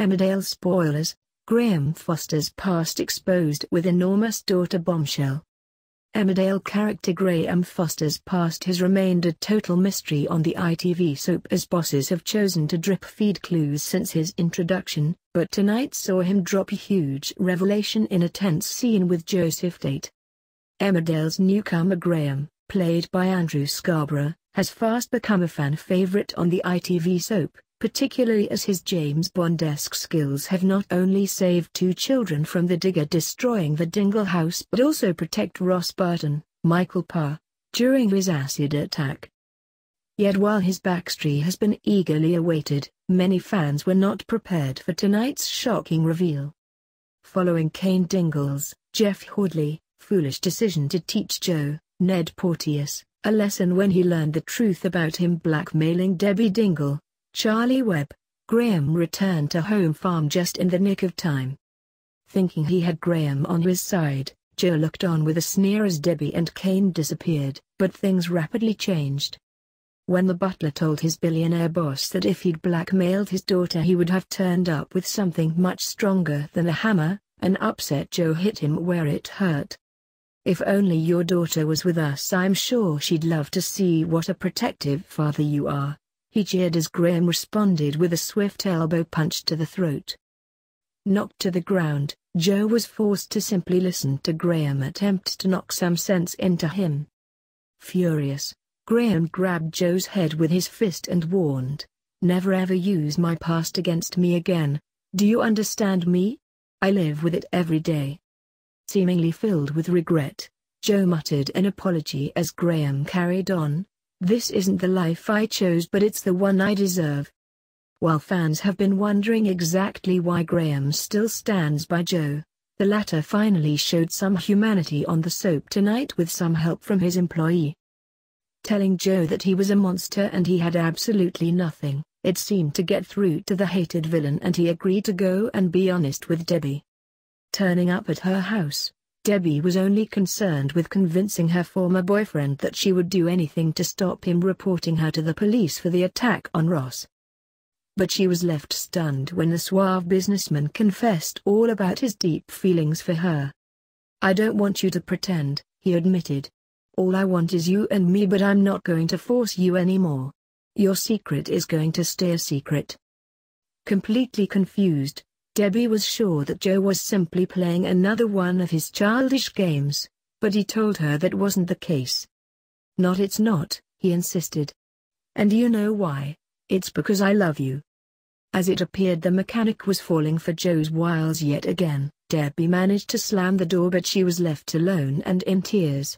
Emmerdale spoilers, Graham Foster's past exposed with enormous daughter bombshell. Emmerdale character Graham Foster's past has remained a total mystery on the ITV soap as bosses have chosen to drip-feed clues since his introduction, but tonight saw him drop a huge revelation in a tense scene with Joseph Tate. Emmerdale's newcomer Graham, played by Andrew Scarborough, has fast become a fan favorite on the ITV soap, particularly as his James Bond-esque skills have not only saved 2 children from the digger destroying the Dingle house but also protect Ross Barton, Michael Parr, during his acid attack. Yet while his backstory has been eagerly awaited, many fans were not prepared for tonight's shocking reveal. Following Cain Dingle's, Jeff Hordley, foolish decision to teach Joe, Ned Porteous, a lesson when he learned the truth about him blackmailing Debbie Dingle, Charley Webb, Graham returned to home farm just in the nick of time. Thinking he had Graham on his side, Joe looked on with a sneer as Debbie and Cain disappeared, but things rapidly changed. When the butler told his billionaire boss that if he'd blackmailed his daughter he would have turned up with something much stronger than a hammer, an upset Joe hit him where it hurt. "If only your daughter was with us, I'm sure she'd love to see what a protective father you are," he jeered as Graham responded with a swift elbow punch to the throat. Knocked to the ground, Joe was forced to simply listen to Graham attempt to knock some sense into him. Furious, Graham grabbed Joe's head with his fist and warned, "Never ever use my past against me again, do you understand me? I live with it every day." Seemingly filled with regret, Joe muttered an apology as Graham carried on, "This isn't the life I chose but it's the one I deserve." While fans have been wondering exactly why Graham still stands by Joe, the latter finally showed some humanity on the soap tonight with some help from his employee. Telling Joe that he was a monster and he had absolutely nothing, it seemed to get through to the hated villain and he agreed to go and be honest with Debbie. Turning up at her house, Debbie was only concerned with convincing her former boyfriend that she would do anything to stop him reporting her to the police for the attack on Ross. But she was left stunned when the suave businessman confessed all about his deep feelings for her. "I don't want you to pretend," he admitted. "All I want is you and me, but I'm not going to force you anymore. Your secret is going to stay a secret." Completely confused, Debbie was sure that Joe was simply playing another one of his childish games, but he told her that wasn't the case. It's not," he insisted. "And you know why? It's because I love you." As it appeared the mechanic was falling for Joe's wiles yet again, Debbie managed to slam the door but she was left alone and in tears.